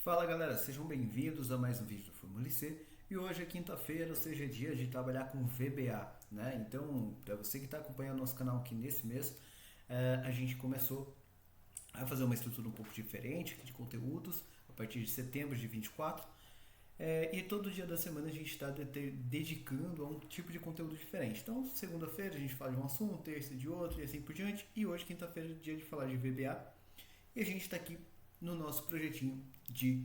Fala galera, sejam bem-vindos a mais um vídeo do Fórmula C. E hoje é quinta-feira, ou seja, é dia de trabalhar com VBA, né? Então, para você que está acompanhando nosso canal aqui nesse mês, a gente começou a fazer uma estrutura um pouco diferente de conteúdos a partir de setembro de 24. E todo dia da semana a gente está dedicando a um tipo de conteúdo diferente. Então, segunda-feira a gente fala de um assunto, terça de outro e assim por diante. E hoje, quinta-feira, é dia de falar de VBA. E a gente está aqui no nosso projetinho de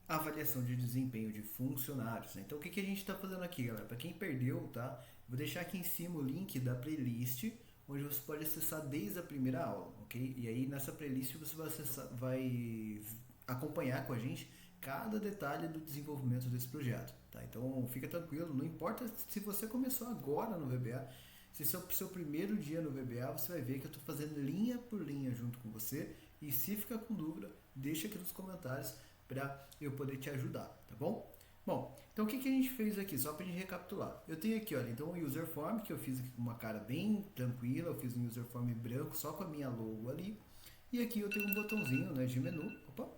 avaliação de desempenho de funcionários, né? Então, o que a gente está fazendo aqui, galera? Para quem perdeu, tá? Vou deixar aqui em cima o link da playlist, onde você pode acessar desde a primeira aula, ok? E aí, nessa playlist, você vai acompanhar com a gente cada detalhe do desenvolvimento desse projeto, tá? Então, fica tranquilo, não importa se você começou agora no VBA, se esse é o seu primeiro dia no VBA, você vai ver que eu estou fazendo linha por linha junto com você. E se ficar com dúvida, deixa aqui nos comentários para eu poder te ajudar, tá bom? Bom, então o que a gente fez aqui? Só para a gente recapitular. Eu tenho aqui, olha, então o user form, que eu fiz aqui com uma cara bem tranquila, eu fiz um user form branco só com a minha logo ali. E aqui eu tenho um botãozinho, né, de menu. Opa!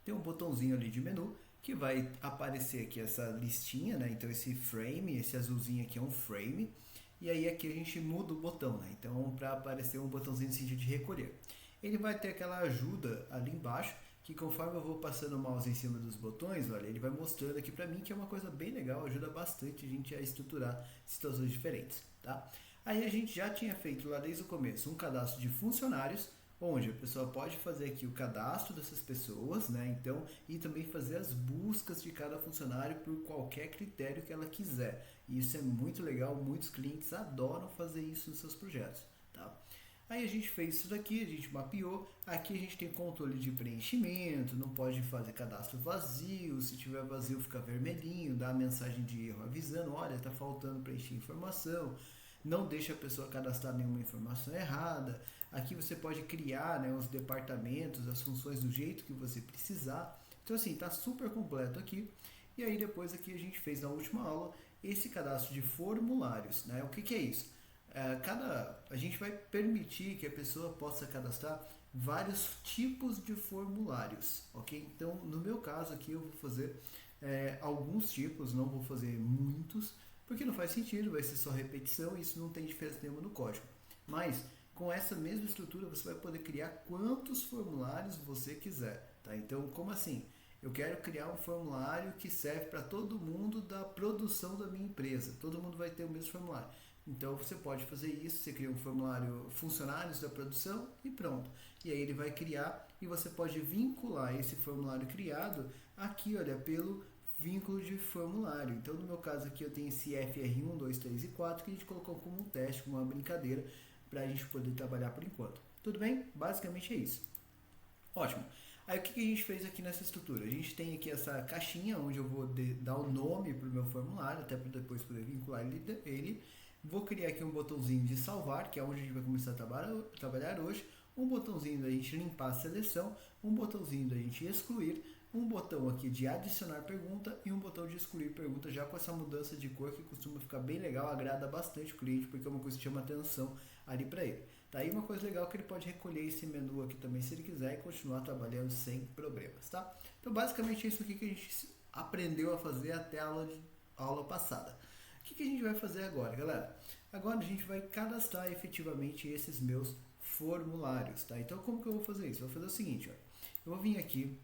Tem um botãozinho ali de menu que vai aparecer aqui essa listinha, né? Então esse frame, esse azulzinho aqui é um frame. E aí aqui a gente muda o botão, né? Então para aparecer um botãozinho no sentido de recolher. Ele vai ter aquela ajuda ali embaixo, que conforme eu vou passando o mouse em cima dos botões, olha, ele vai mostrando aqui para mim, que é uma coisa bem legal, ajuda bastante a gente a estruturar situações diferentes, tá? Aí a gente já tinha feito lá desde o começo um cadastro de funcionários, onde a pessoa pode fazer aqui o cadastro dessas pessoas, né? Então, e também fazer as buscas de cada funcionário por qualquer critério que ela quiser. E isso é muito legal, muitos clientes adoram fazer isso nos seus projetos, tá? Aí a gente fez isso daqui, a gente mapeou. Aqui a gente tem controle de preenchimento, não pode fazer cadastro vazio. Se tiver vazio fica vermelhinho, dá a mensagem de erro avisando, olha, está faltando preencher informação. Não deixa a pessoa cadastrar nenhuma informação errada. Aqui você pode criar, né, os departamentos, as funções do jeito que você precisar. Então assim, está super completo aqui. E aí depois aqui a gente fez na última aula esse cadastro de formulários, né? O que é isso? A gente vai permitir que a pessoa possa cadastrar vários tipos de formulários, ok? Então, no meu caso aqui, eu vou fazer alguns tipos, não vou fazer muitos, porque não faz sentido, vai ser só repetição e isso não tem diferença nenhuma no código. Mas, com essa mesma estrutura, você vai poder criar quantos formulários você quiser, tá? Então, como assim? Eu quero criar um formulário que serve para todo mundo da produção da minha empresa. Todo mundo vai ter o mesmo formulário. Então você pode fazer isso, você cria um formulário funcionários da produção e pronto. E aí ele vai criar e você pode vincular esse formulário criado aqui, olha, pelo vínculo de formulário. Então no meu caso aqui eu tenho esse FR1, 2, 3 e 4 que a gente colocou como um teste, como uma brincadeira, para a gente poder trabalhar por enquanto. Tudo bem? Basicamente é isso. Ótimo. Aí o que a gente fez aqui nessa estrutura? A gente tem aqui essa caixinha onde eu vou dar o nome para o meu formulário, até para depois poder vincular ele. Vou criar aqui um botãozinho de salvar, que é onde a gente vai começar a trabalhar hoje. Um botãozinho da gente limpar a seleção, um botãozinho da gente excluir, um botão aqui de adicionar pergunta e um botão de excluir pergunta, já com essa mudança de cor que costuma ficar bem legal, agrada bastante o cliente, porque é uma coisa que chama atenção ali para ele. Tá aí uma coisa legal que ele pode recolher esse menu aqui também se ele quiser e continuar trabalhando sem problemas, tá? Então basicamente é isso aqui que a gente aprendeu a fazer até a aula passada. O que a gente vai fazer agora, galera? Agora a gente vai cadastrar efetivamente esses meus formulários, tá? Então como que eu vou fazer isso? Eu vou fazer o seguinte, ó. Eu vou vir aqui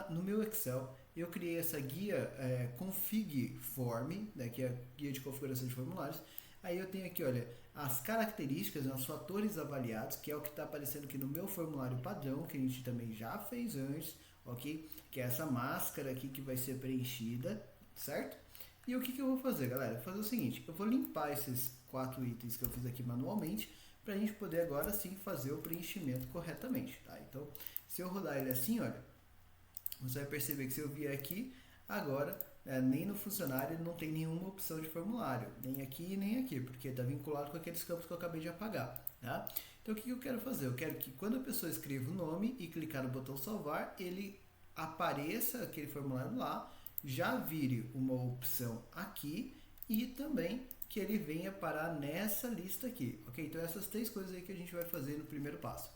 no meu Excel, eu criei essa guia config form, né, que é a guia de configuração de formulários. Aí eu tenho aqui, olha, as características, né, os fatores avaliados, que é o que está aparecendo aqui no meu formulário padrão, que a gente também já fez antes, ok? Que é essa máscara aqui que vai ser preenchida, certo? E o que eu vou fazer, galera? Eu vou fazer o seguinte, eu vou limpar esses 4 itens que eu fiz aqui manualmente, para a gente poder agora sim fazer o preenchimento corretamente, tá? Então, se eu rodar ele assim, olha, você vai perceber que se eu vier aqui, agora, nem no funcionário não tem nenhuma opção de formulário, nem aqui nem aqui, porque está vinculado com aqueles campos que eu acabei de apagar, tá? Então, o que eu quero fazer? Eu quero que quando a pessoa escreva o nome e clicar no botão salvar, ele apareça aquele formulário lá, já vire uma opção aqui e também que ele venha parar nessa lista aqui, ok? Então essas 3 coisas aí que a gente vai fazer no primeiro passo.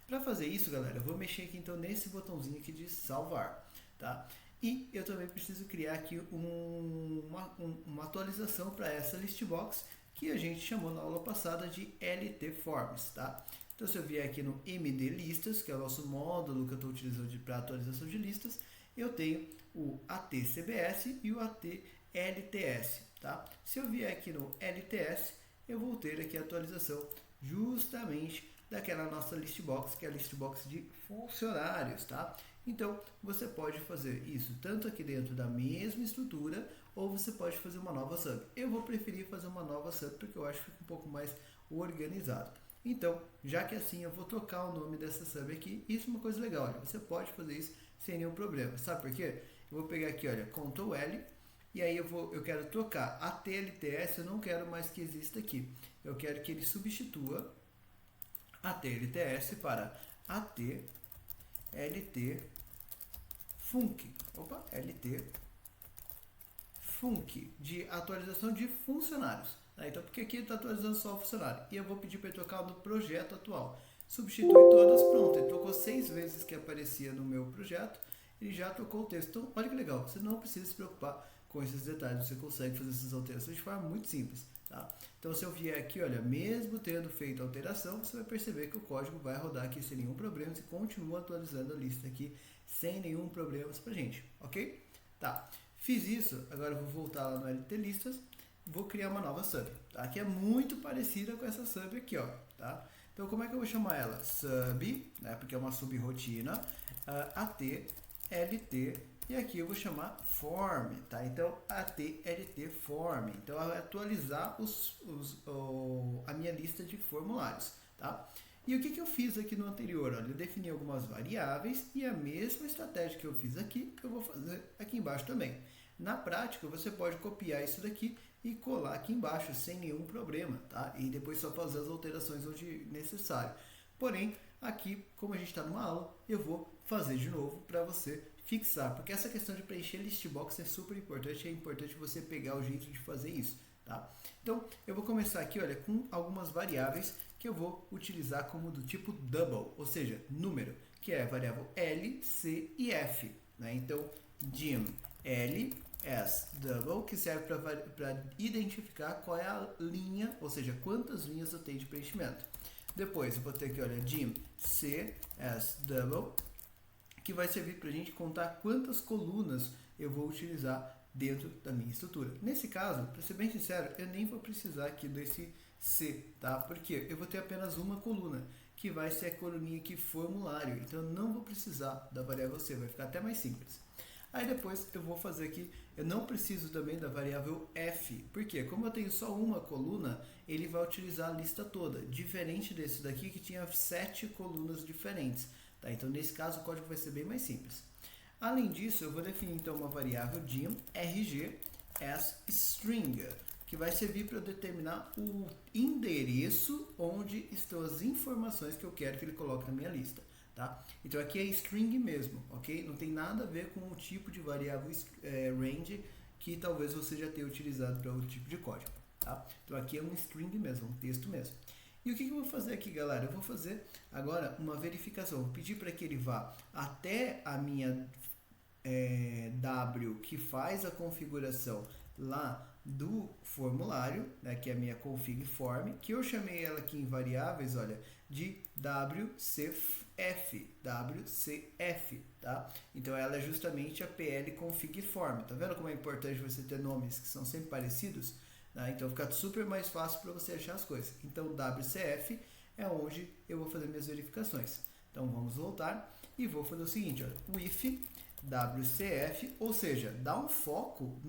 Para fazer isso, galera, eu vou mexer aqui então nesse botãozinho aqui de salvar, tá? E eu também preciso criar aqui uma atualização para essa list box que a gente chamou na aula passada de LT Forms, tá? Então, se eu vier aqui no MD Listas, que é o nosso módulo que eu estou utilizando para atualização de listas, eu tenho o AT-CBS e o AT-LTS, tá? Se eu vier aqui no LTS, eu vou ter aqui a atualização justamente daquela nossa list box, que é a list box de funcionários, tá? Então, você pode fazer isso tanto aqui dentro da mesma estrutura, ou você pode fazer uma nova sub. Eu vou preferir fazer uma nova sub, porque eu acho que fica um pouco mais organizado. Então, já que assim, eu vou trocar o nome dessa sub aqui. Isso é uma coisa legal, olha, você pode fazer isso sem nenhum problema. Sabe por quê? Eu vou pegar aqui, olha, Ctrl L, e aí eu quero trocar a TLTS, eu não quero mais que exista aqui. Eu quero que ele substitua a TLTS para AT-LT Func. Opa, LT Func, de atualização de funcionários. Então, porque aqui ele está atualizando só o funcionário. E eu vou pedir para ele trocar no projeto atual. Substitui todas, pronto. Ele trocou 6 vezes que aparecia no meu projeto. Ele já trocou o texto. Então, olha que legal. Você não precisa se preocupar com esses detalhes. Você consegue fazer essas alterações de forma muito simples. Tá? Então, se eu vier aqui, olha, mesmo tendo feito a alteração, você vai perceber que o código vai rodar aqui sem nenhum problema e continua atualizando a lista aqui sem nenhum problema pra gente, ok? Tá, fiz isso, agora eu vou voltar lá no LT Listas, vou criar uma nova sub, tá? Que é muito parecida com essa sub aqui, ó, tá? Então, como é que eu vou chamar ela? Sub, né, porque é uma subrotina, AT, LT, e aqui eu vou chamar form, tá? Então, AT-LT form. Então, eu vou atualizar a minha lista de formulários, tá? E o que eu fiz aqui no anterior? Olha, eu defini algumas variáveis e a mesma estratégia que eu fiz aqui, eu vou fazer aqui embaixo também. Na prática, você pode copiar isso daqui e colar aqui embaixo sem nenhum problema, tá? E depois só fazer as alterações onde necessário. Porém, aqui, como a gente está numa aula, eu vou fazer de novo para você fixar, porque essa questão de preencher list box é super importante, é importante você pegar o jeito de fazer isso, tá? Então, eu vou começar aqui, olha, com algumas variáveis que eu vou utilizar como do tipo double, ou seja, número, que é a variável L, C e F, né? Então, dim L, S, double, que serve para identificar qual é a linha, ou seja, quantas linhas eu tenho de preenchimento. Depois, eu vou ter aqui, olha, dim C, S, double, que vai servir para a gente contar quantas colunas eu vou utilizar dentro da minha estrutura. Nesse caso, para ser bem sincero, eu nem vou precisar aqui desse C, tá? Porque eu vou ter apenas uma coluna, que vai ser a coluninha aqui formulário. Então, eu não vou precisar da variável C, vai ficar até mais simples. Aí depois eu vou fazer aqui, eu não preciso também da variável F, porque como eu tenho só uma coluna, ele vai utilizar a lista toda, diferente desse daqui que tinha 7 colunas diferentes. Tá? Então, nesse caso, o código vai ser bem mais simples. Além disso, eu vou definir então uma variável dim rg as string, que vai servir para determinar o endereço onde estão as informações que eu quero que ele coloque na minha lista. Tá? Então, aqui é string mesmo, ok? Não tem nada a ver com o tipo de variável range que talvez você já tenha utilizado para outro tipo de código. Tá? Então, aqui é um string mesmo, um texto mesmo. E o que eu vou fazer aqui, galera? Eu vou fazer agora uma verificação. Vou pedir para que ele vá até a minha W, que faz a configuração lá do formulário, né, que é a minha config form, que eu chamei ela aqui em variáveis, olha, de WCF, tá? Então ela é justamente a PL config form. Tá vendo como é importante você ter nomes que são sempre parecidos? Então fica super mais fácil para você achar as coisas. Então WCF é onde eu vou fazer minhas verificações. Então vamos voltar e vou fazer o seguinte, olha, with WCF, ou seja, dá um foco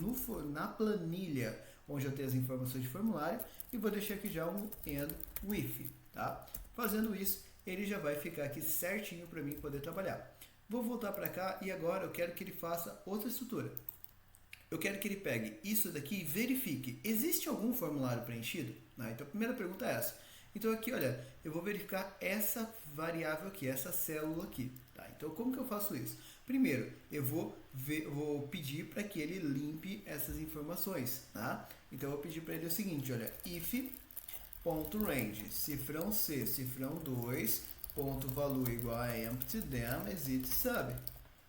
na planilha onde eu tenho as informações de formulário e vou deixar aqui já um end with, tá? Fazendo isso, ele já vai ficar aqui certinho para mim poder trabalhar. Vou voltar para cá e agora eu quero que ele faça outra estrutura. Eu quero que ele pegue isso daqui e verifique, existe algum formulário preenchido? Então a primeira pergunta é essa. Então aqui, olha, eu vou verificar essa variável aqui, essa célula aqui. Tá? Então como que eu faço isso? Primeiro, eu vou pedir para que ele limpe essas informações. Tá? Então eu vou pedir para ele o seguinte, olha, if.range, cifrão C, cifrão 2, ponto value igual a empty them exit sub,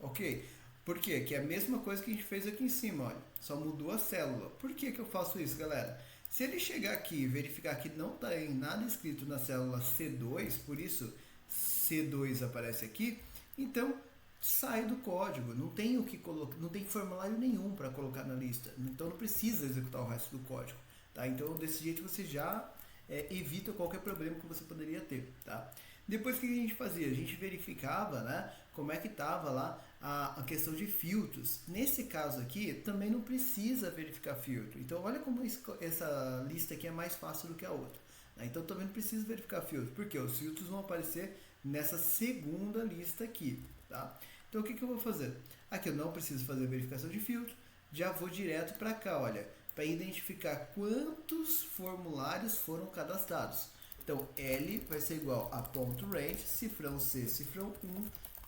ok? Por quê? Que é a mesma coisa que a gente fez aqui em cima, olha, só mudou a célula. Por que que eu faço isso, galera? Se ele chegar aqui e verificar que não está em nada escrito na célula C2, por isso C2 aparece aqui, então sai do código, não tem o que colocar, não tem formulário nenhum para colocar na lista, então não precisa executar o resto do código, tá? Então desse jeito você já evita qualquer problema que você poderia ter, tá? Depois o que a gente fazia? A gente verificava, né, como é que estava lá a questão de filtros. Nesse caso aqui, também não precisa verificar filtro. Então, olha como essa lista aqui é mais fácil do que a outra. Né? Então, também não precisa verificar filtro, porque os filtros vão aparecer nessa segunda lista aqui. Tá? Então, o que eu vou fazer? Aqui eu não preciso fazer verificação de filtro, já vou direto para cá, olha, para identificar quantos formulários foram cadastrados. Então, L vai ser igual a .range, cifrão C, cifrão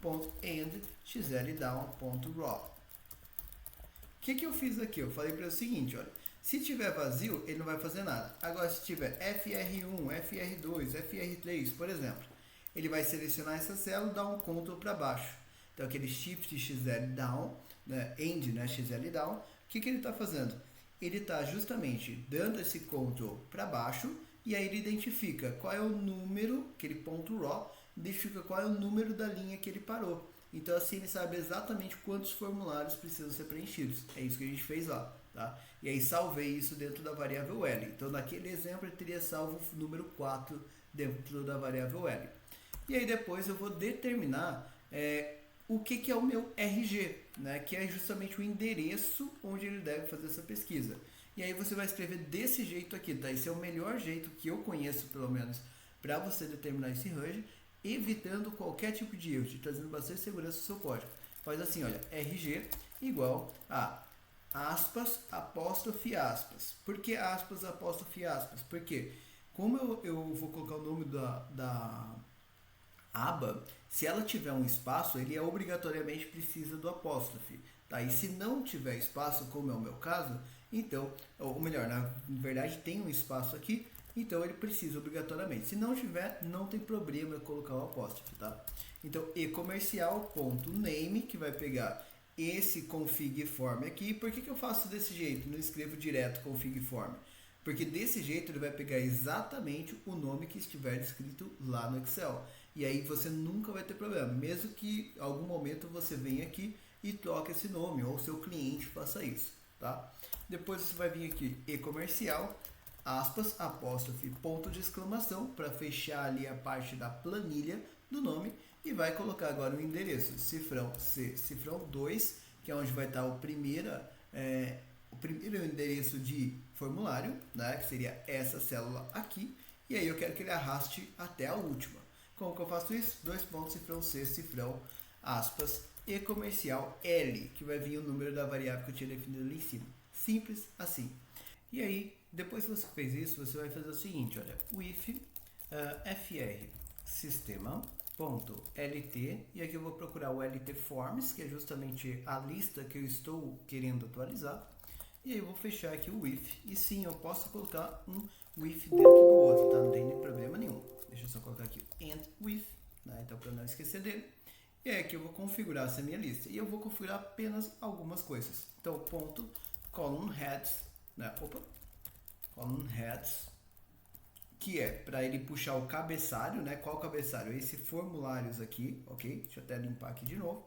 1.end, xldown.raw. O que eu fiz aqui? Eu falei para ele o seguinte, olha, se tiver vazio, ele não vai fazer nada. Agora, se tiver FR1, FR2, FR3, por exemplo, ele vai selecionar essa célula e dar um Ctrl para baixo. Então, aquele Shift xldown, né, end, né, xldown, o que ele está fazendo? Ele está justamente dando esse Ctrl para baixo e aí ele identifica qual é o número, aquele ponto .raw, identifica qual é o número da linha que ele parou. Então assim ele sabe exatamente quantos formulários precisam ser preenchidos. É isso que a gente fez lá, tá? E aí salvei isso dentro da variável L. Então naquele exemplo eu teria salvo o número 4 dentro da variável L. E aí depois eu vou determinar o que é o meu RG, né? Que é justamente o endereço onde ele deve fazer essa pesquisa. E aí você vai escrever desse jeito aqui, tá? Esse é o melhor jeito que eu conheço, pelo menos, para você determinar esse range, evitando qualquer tipo de erro, te trazendo bastante segurança no seu código. Faz assim, olha, RG igual a aspas, apóstrofe, aspas. Por que aspas, apóstrofe, aspas? Porque como eu vou colocar o nome da aba, se ela tiver um espaço, ele obrigatoriamente precisa do apóstrofe. Tá? E se não tiver espaço, como é o meu caso, então, ou melhor, na verdade tem um espaço aqui, então ele precisa obrigatoriamente. Se não tiver, não tem problema eu colocar o apóstrofe, tá? Então, ecomercial.name, que vai pegar esse config form aqui. Por que eu faço desse jeito? Não escrevo direto config form? Porque desse jeito ele vai pegar exatamente o nome que estiver escrito lá no Excel. E aí você nunca vai ter problema, mesmo que em algum momento você venha aqui e troque esse nome, ou seu cliente faça isso, tá? Depois você vai vir aqui, e-comercial, aspas, apóstrofe, ponto de exclamação, para fechar ali a parte da planilha do nome, e vai colocar agora o endereço, cifrão C, cifrão 2, que é onde vai estar o primeiro endereço de formulário, né, que seria essa célula aqui, e aí eu quero que ele arraste até a última. Como que eu faço isso? Dois pontos, cifrão C, cifrão, aspas, e comercial L, que vai vir o número da variável que eu tinha definido ali em cima. Simples assim. E aí, depois que você fez isso, você vai fazer o seguinte, olha, with fr sistema.lt, e aqui eu vou procurar o lt forms, que é justamente a lista que eu estou querendo atualizar, e aí eu vou fechar aqui o with, e sim, eu posso colocar um with dentro do outro, tá? Não tem nem problema nenhum. Deixa eu só colocar aqui and with, né? Então para não esquecer dele. E aí aqui eu vou configurar essa minha lista. E eu vou configurar apenas algumas coisas. Então, ponto, column heads, né? Column heads, que é para ele puxar o cabeçalho, né? Qual cabeçalho? Esse formulários aqui, ok? Deixa eu até limpar aqui de novo.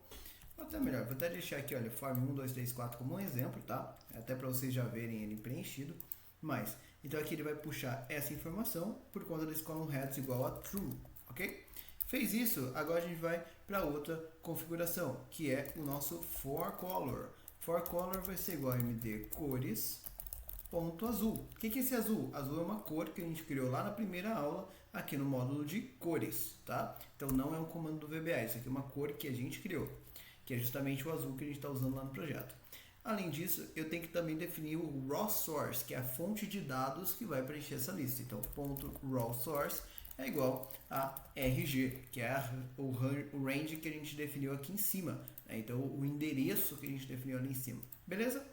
Ou até melhor, vou até deixar aqui, olha, form 1, 2, 3, 4 como um exemplo, tá? Até para vocês já verem ele preenchido. Mas, então aqui ele vai puxar essa informação por conta desse column heads igual a true, ok? Fez isso, agora a gente vai para outra configuração, que é o nosso for color. For color vai ser igual a md cores ponto azul. O que é esse azul? Azul é uma cor que a gente criou lá na primeira aula, aqui no módulo de cores, tá? Então não é um comando do VBA, isso aqui é uma cor que a gente criou, que é justamente o azul que a gente está usando lá no projeto. Além disso, eu tenho que também definir o raw source, que é a fonte de dados que vai preencher essa lista. Então, ponto raw source é igual a RG, que é o range que a gente definiu aqui em cima, né? Então, o endereço que a gente definiu ali em cima. Beleza?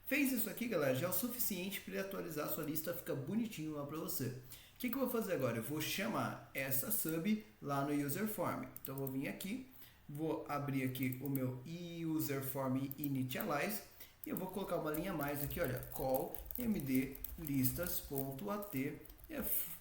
Fez isso aqui, galera, já é o suficiente para ele atualizar a sua lista, fica bonitinho lá para você. O que eu vou fazer agora? Eu vou chamar essa sub lá no user form. Então eu vou vir aqui, vou abrir aqui o meu user form initialize e eu vou colocar uma linha a mais aqui, olha, call md listas.at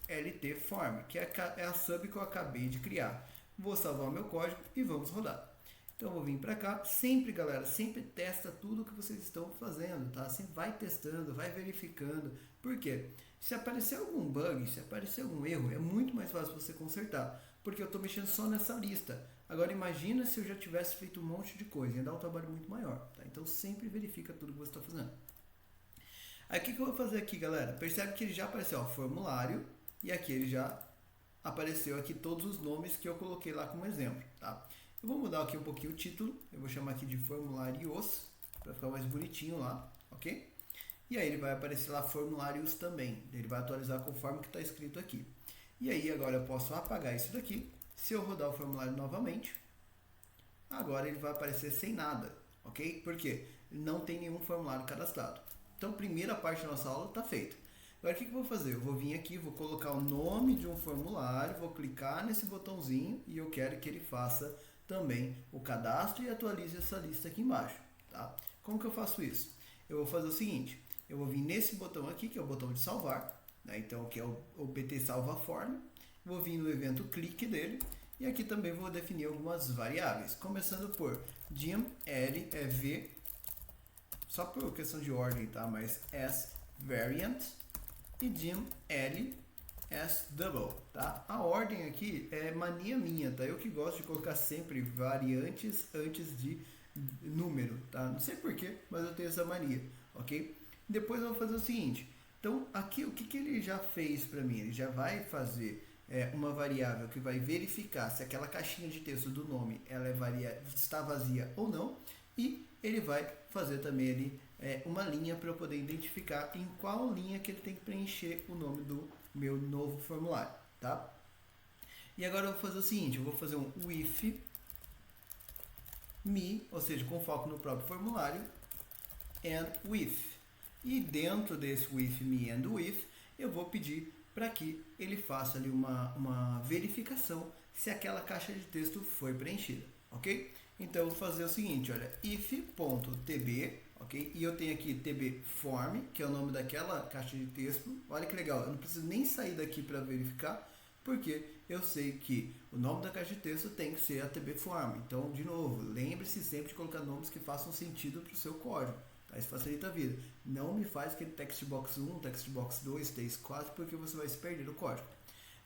lt form, que é a sub que eu acabei de criar. Vou salvar o meu código e vamos rodar. Então eu vou vir para cá, sempre galera, sempre testa tudo que vocês estão fazendo, tá? Sempre vai testando, vai verificando. Por quê? Se aparecer algum bug, se aparecer algum erro, é muito mais fácil você consertar, porque eu estou mexendo só nessa lista. Agora imagina se eu já tivesse feito um monte de coisa, ia dar um trabalho muito maior, tá? Então sempre verifica tudo que você está fazendo. Aí o que eu vou fazer aqui, galera? Percebe que ele já apareceu, ó, formulário, e aqui ele já apareceu aqui todos os nomes que eu coloquei lá como exemplo, tá? Eu vou mudar aqui um pouquinho o título, eu vou chamar aqui de formulários, para ficar mais bonitinho lá, ok? E aí ele vai aparecer lá formulários também, ele vai atualizar conforme que está escrito aqui. E aí agora eu posso apagar isso daqui, se eu rodar o formulário novamente, agora ele vai aparecer sem nada, ok? Porque não tem nenhum formulário cadastrado. Então a primeira parte da nossa aula está feita. Agora o que eu vou fazer? Eu vou vir aqui, vou colocar o nome de um formulário, vou clicar nesse botãozinho e eu quero que ele faça também o cadastro e atualize essa lista aqui embaixo, tá? Como que eu faço isso? Eu vou fazer o seguinte, eu vou vir nesse botão aqui, que é o botão de salvar, né? Então que é o pt salva form, vou vir no evento clique dele e aqui também vou definir algumas variáveis, começando por dim l v, só por questão de ordem, tá? Mas as variant e dim l as double, tá? A ordem aqui é mania minha, tá? Eu que gosto de colocar sempre variantes antes de número, tá? Não sei porquê, mas eu tenho essa mania, ok? Depois eu vou fazer o seguinte, então aqui o que ele já fez para mim? Ele já vai fazer uma variável que vai verificar se aquela caixinha de texto do nome ela está vazia ou não, e ele vai fazer também ali uma linha para eu poder identificar em qual linha que ele tem que preencher o nome do meu novo formulário, tá? E agora eu vou fazer o seguinte, eu vou fazer um if me, ou seja, com foco no próprio formulário, and with. E dentro desse with me and with, eu vou pedir para que ele faça ali uma verificação se aquela caixa de texto foi preenchida, ok? Então eu vou fazer o seguinte, olha, if.tb, ok? E eu tenho aqui tbForm, que é o nome daquela caixa de texto. Olha que legal, eu não preciso nem sair daqui para verificar, porque eu sei que o nome da caixa de texto tem que ser a tbForm. Então, de novo, lembre-se sempre de colocar nomes que façam sentido para o seu código. Tá? Isso facilita a vida. Não me faz aquele textbox 1, textbox 2, text 4, porque você vai se perder no código.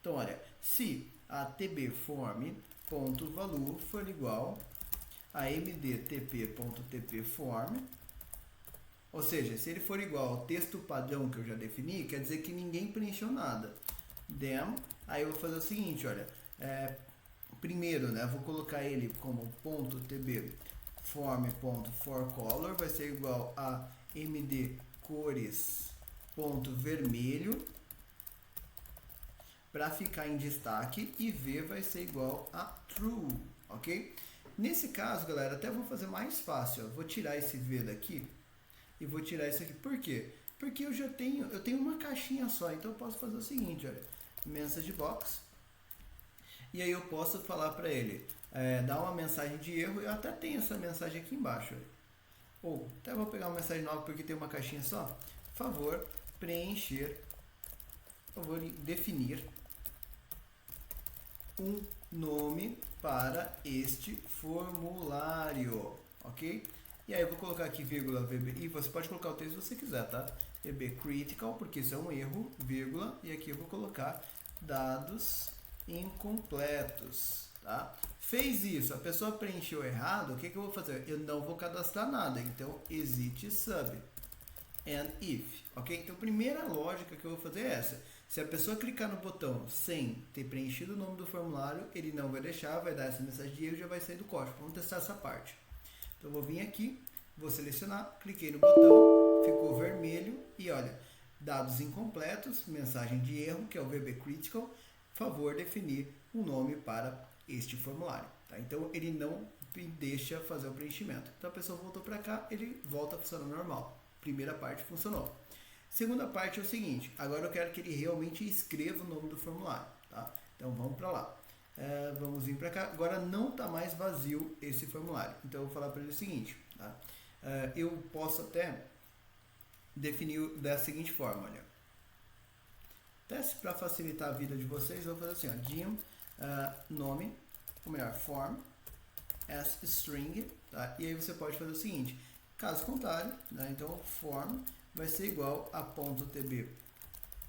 Então, olha, se a tbForm.value for igual a mdtp.tpform, ou seja, se ele for igual ao texto padrão que eu já defini, quer dizer que ninguém preencheu nada. Then, aí eu vou fazer o seguinte, olha, primeiro, né, vou colocar ele como .tbForm.forColor, vai ser igual a mdcores.vermelho, para ficar em destaque, e v vai ser igual a true, ok? Nesse caso, galera, até vou fazer mais fácil, ó. Vou tirar esse v daqui e vou tirar isso aqui. Por quê? Porque eu tenho uma caixinha só, então eu posso fazer o seguinte, olha, message box, e aí eu posso falar para ele, dar uma mensagem de erro, eu até tenho essa mensagem aqui embaixo, olha. Ou até vou pegar uma mensagem nova porque tem uma caixinha só. Favor preencher, favor definir um nome para este formulário, ok? E aí eu vou colocar aqui vírgula VB, e você pode colocar o texto que você quiser, tá? VB critical, porque isso é um erro, vírgula, e aqui eu vou colocar dados incompletos, tá? Fez isso, a pessoa preencheu errado, o que eu vou fazer? Eu não vou cadastrar nada, então exit sub and if, ok? Então a primeira lógica que eu vou fazer é essa. Se a pessoa clicar no botão sem ter preenchido o nome do formulário, ele não vai deixar, vai dar essa mensagem de erro e já vai sair do código. Vamos testar essa parte. Então eu vou vir aqui, vou selecionar, cliquei no botão, ficou vermelho e olha, dados incompletos, mensagem de erro, que é o VB Critical, favor definir um nome para este formulário. Tá? Então ele não deixa fazer o preenchimento. Então a pessoa voltou para cá, ele volta a funcionar normal. Primeira parte funcionou. Segunda parte é o seguinte, agora eu quero que ele realmente escreva o nome do formulário, tá? Então vamos para lá. Vamos vir para cá. Agora não está mais vazio esse formulário. Então eu vou falar para ele o seguinte, tá? Eu posso até definir da seguinte forma, olha. Teste para facilitar a vida de vocês, eu vou fazer assim, ó, dim nome, ou melhor, form as string, tá? E aí você pode fazer o seguinte, caso contrário, né? Então form vai ser igual a .tb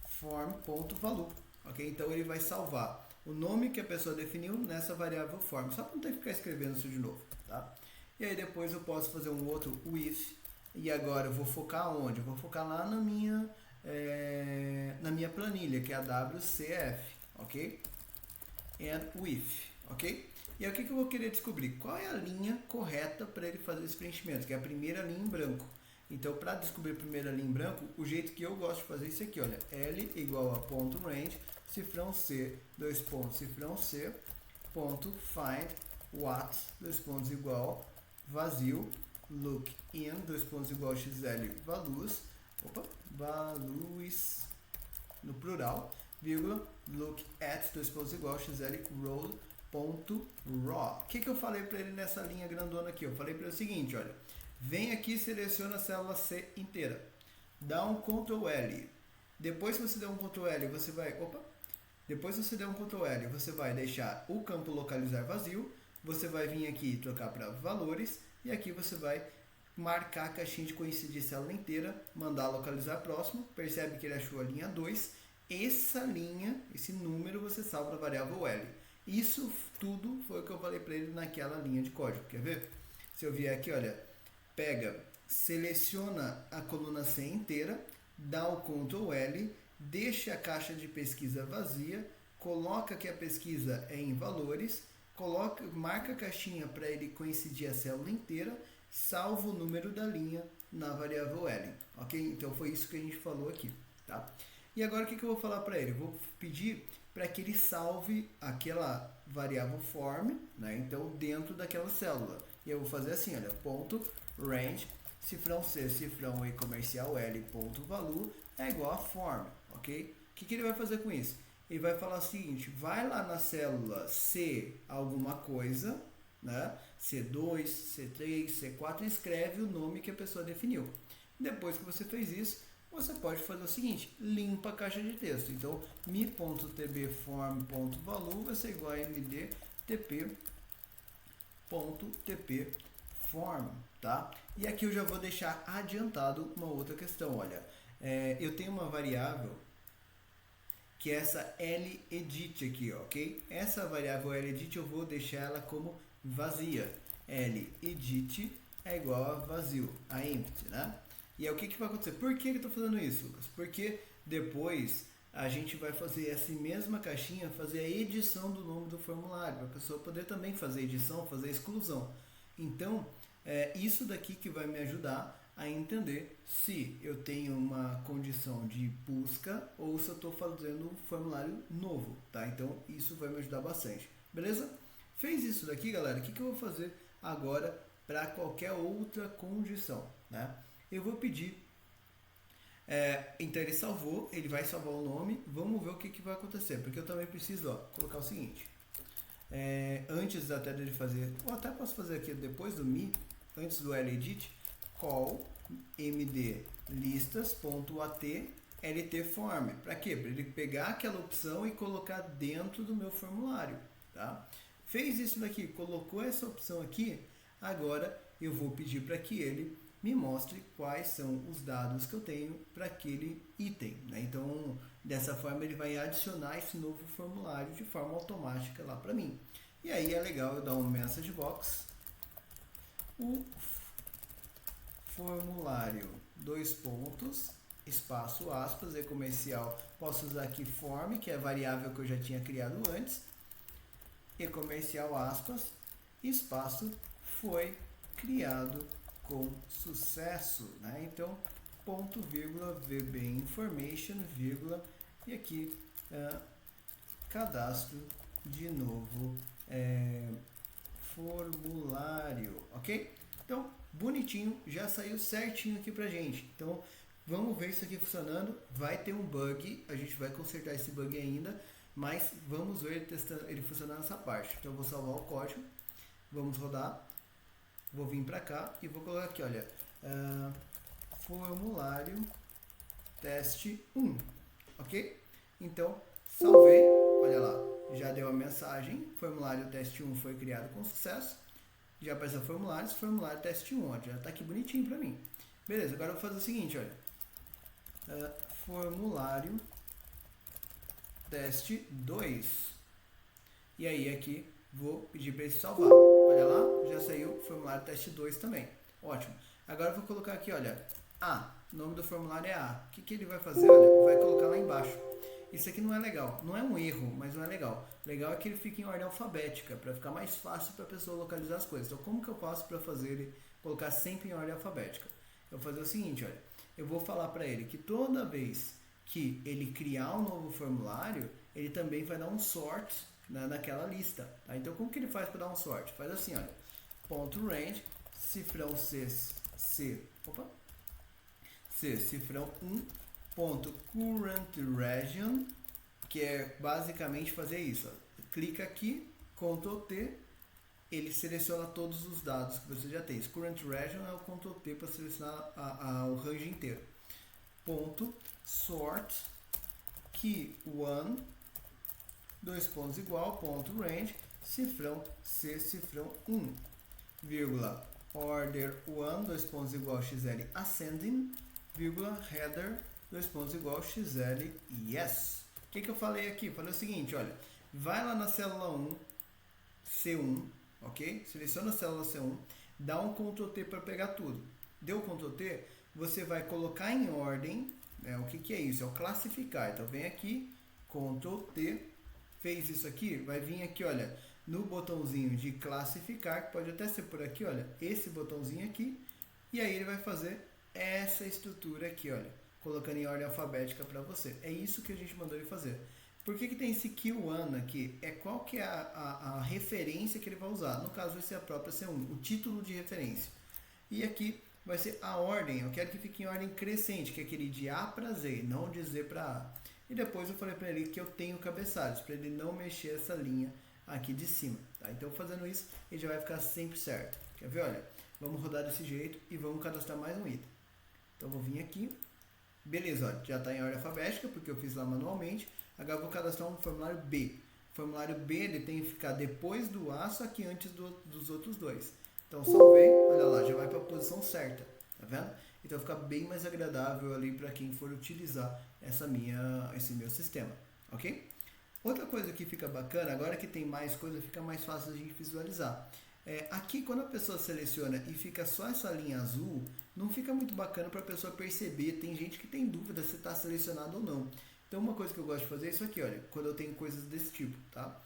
form.value, ok? Então ele vai salvar o nome que a pessoa definiu nessa variável form, só para não ter que ficar escrevendo isso de novo, tá? E aí depois eu posso fazer um outro with, e agora eu vou focar onde? Eu vou focar lá na minha planilha, que é a WCF, ok? And with, ok? E aí o que eu vou querer descobrir? Qual é a linha correta para ele fazer esse preenchimento, que é a primeira linha em branco. Então, para descobrir a primeira linha em branco, o jeito que eu gosto de fazer é isso aqui, olha. L igual a ponto range, cifrão C, dois pontos, cifrão C, ponto find what, dois pontos igual, vazio, look in, dois pontos igual xl, values, values, no plural, vírgula, look at, dois pontos igual, xl, roll, ponto raw. O que eu falei para ele nessa linha grandona aqui? Eu falei para ele o seguinte, olha, vem aqui e seleciona a célula C inteira, dá um Ctrl L, depois que você der um Ctrl L, você vai, depois que você der um Ctrl L, você vai deixar o campo localizar vazio, você vai vir aqui e trocar para valores, e aqui você vai marcar a caixinha de coincidir célula inteira, mandar localizar próximo, percebe que ele achou a linha 2, essa linha, esse número você salva na variável L. Isso tudo foi o que eu falei para ele naquela linha de código, quer ver? Se eu vier aqui, olha, pega, seleciona a coluna C inteira, dá o Ctrl L, deixa a caixa de pesquisa vazia, coloca que a pesquisa é em valores, marca a caixinha para ele coincidir a célula inteira, salva o número da linha na variável L, ok? Então foi isso que a gente falou aqui, tá? E agora o que eu vou falar para ele? Eu vou pedir para que ele salve aquela variável form, né? Então dentro daquela célula. E eu vou fazer assim, olha, ponto range, cifrão C, cifrão E comercial L, ponto value é igual a form, ok? O que ele vai fazer com isso? Ele vai falar o seguinte, vai lá na célula C alguma coisa, né? C2, C3, C4, e escreve o nome que a pessoa definiu. Depois que você fez isso, você pode fazer o seguinte, limpa a caixa de texto. Então, mi.tbform.value vai ser igual a md.tp.tpform, tá? E aqui eu já vou deixar adiantado uma outra questão, olha. Eu tenho uma variável que é essaledit aqui, ok? Essa variávelledit eu vou deixar ela como vazia.Ledit é igual a vazio, a empty, né? E aí o que vai acontecer? Por que eu estou fazendo isso, Lucas? Porque depois a gente vai fazer essa mesma caixinha, fazer a edição do nome do formulário, para a pessoa poder também fazer edição, fazer exclusão. Então, isso daqui que vai me ajudar a entender se eu tenho uma condição de busca ou se eu estou fazendo um formulário novo, tá? Então, isso vai me ajudar bastante, beleza? Fez isso daqui, galera, o que eu vou fazer agora para qualquer outra condição, né? Eu vou pedir, então ele salvou, ele vai salvar o nome, vamos ver o que vai acontecer, porque eu também preciso colocar o seguinte, antes até dele fazer, ou até posso fazer aqui depois do me, antes do ledit, call md listas.at ltform, para quê? Para ele pegar aquela opção e colocar dentro do meu formulário, tá? Fez isso daqui, colocou essa opção aqui, agora eu vou pedir para que ele me mostre quais são os dados que eu tenho para aquele item, né? Então, dessa forma ele vai adicionar esse novo formulário de forma automática lá para mim. E aí é legal eu dar um message box, o formulário, dois pontos, espaço, aspas, é comercial, posso usar aqui form, que é a variável que eu já tinha criado antes, e comercial, aspas, espaço, foi criado com sucesso, né? Então, ponto, vírgula, vb information, vírgula, e aqui cadastro de novo formulário, ok? Então, bonitinho, já saiu certinho aqui pra gente. Então, Vamos ver isso aqui funcionando. Vai ter um bug, a gente vai consertar esse bug ainda, mas vamos ver testando ele funcionando nessa parte. Então eu vou salvar o código, vamos rodar, vou vir para cá e vou colocar aqui, olha, formulário teste 1, ok? Então salvei, olha lá, já deu a mensagem, formulário teste 1 foi criado com sucesso, já apareceu formulários, formulário teste 1, ó, já está aqui bonitinho para mim. Beleza, agora eu vou fazer o seguinte, olha, formulário teste 2, e aí aqui vou pedir para ele salvar, olha lá, já saiu o formulário teste 2 também, ótimo. Agora eu vou colocar aqui, olha, o nome do formulário é A, o que ele vai fazer, olha, vai colocar lá embaixo. Isso aqui não é legal, não é um erro, mas não é legal. Legal é que ele fique em ordem alfabética, para ficar mais fácil para a pessoa localizar as coisas. Então como que eu faço para fazer ele colocar sempre em ordem alfabética? Eu vou fazer o seguinte, olha, eu vou falar para ele que toda vez que ele criar um novo formulário, ele também vai dar um sort naquela lista. Tá? Então como que ele faz para dar um sort? Faz assim, olha, ponto range, cifrão C, cifrão 1, ponto current region, que é basicamente fazer isso. Ó. Clica aqui, Ctrl T, ele seleciona todos os dados que você já tem. Esse current region é o Ctrl T para selecionar o range inteiro. Ponto sort key 1, dois pontos igual, ponto range, cifrão C, cifrão 1, vírgula, order 1, dois pontos igual, XL ascending, vírgula, header, dois pontos igual, XL yes. O que eu falei aqui? Falei o seguinte, olha, vai lá na célula 1, C1, ok? Seleciona a célula C1, dá um Ctrl T para pegar tudo. Deu o Ctrl T, você vai colocar em ordem, né? O que é isso? É o classificar. Então vem aqui, Ctrl T, fez isso aqui, vai vir aqui, olha, no botãozinho de classificar, que pode até ser por aqui, olha, esse botãozinho aqui, e aí ele vai fazer essa estrutura aqui, olha, colocando em ordem alfabética para você. É isso que a gente mandou ele fazer. Por que tem esse Q1 aqui? É qual que é a referência que ele vai usar. No caso, vai ser a própria C1, o título de referência. E aqui vai ser a ordem. Eu quero que fique em ordem crescente, que é aquele de A para Z, não de Z para A. E depois eu falei para ele que eu tenho cabeçalhos, para ele não mexer essa linha aqui de cima. Tá? Então, fazendo isso, ele já vai ficar sempre certo. Quer ver? Olha, vamos rodar desse jeito e vamos cadastrar mais um item. Então, eu vou vir aqui. Beleza, ó, já está em ordem alfabética, porque eu fiz lá manualmente. Agora eu vou cadastrar um formulário B. O formulário B ele tem que ficar depois do A, só que antes dos outros dois. Então salvei, olha lá, já vai para a posição certa, tá vendo? Então fica bem mais agradável ali para quem for utilizar esse meu sistema, ok? Outra coisa que fica bacana, agora que tem mais coisa, fica mais fácil a gente visualizar. Aqui quando a pessoa seleciona e fica só essa linha azul, não fica muito bacana para a pessoa perceber. Tem gente que tem dúvida se está selecionado ou não. Então uma coisa que eu gosto de fazer é isso aqui, olha, quando eu tenho coisas desse tipo, tá?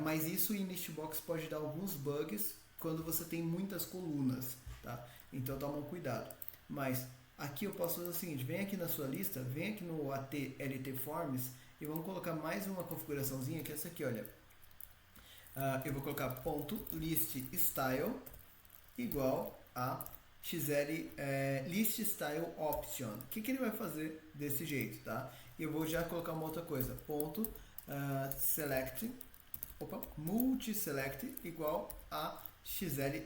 Mas isso em Nistbox pode dar alguns bugs quando você tem muitas colunas, tá? Então toma um cuidado. Mas aqui eu posso fazer o seguinte, vem aqui na sua lista, vem aqui no AT LT Forms e vamos colocar mais uma configuraçãozinha que é essa aqui, olha. Eu vou colocar ponto list style igual a XL list style option. O que ele vai fazer desse jeito, tá? Eu vou já colocar uma outra coisa, ponto select, multi-select igual a XL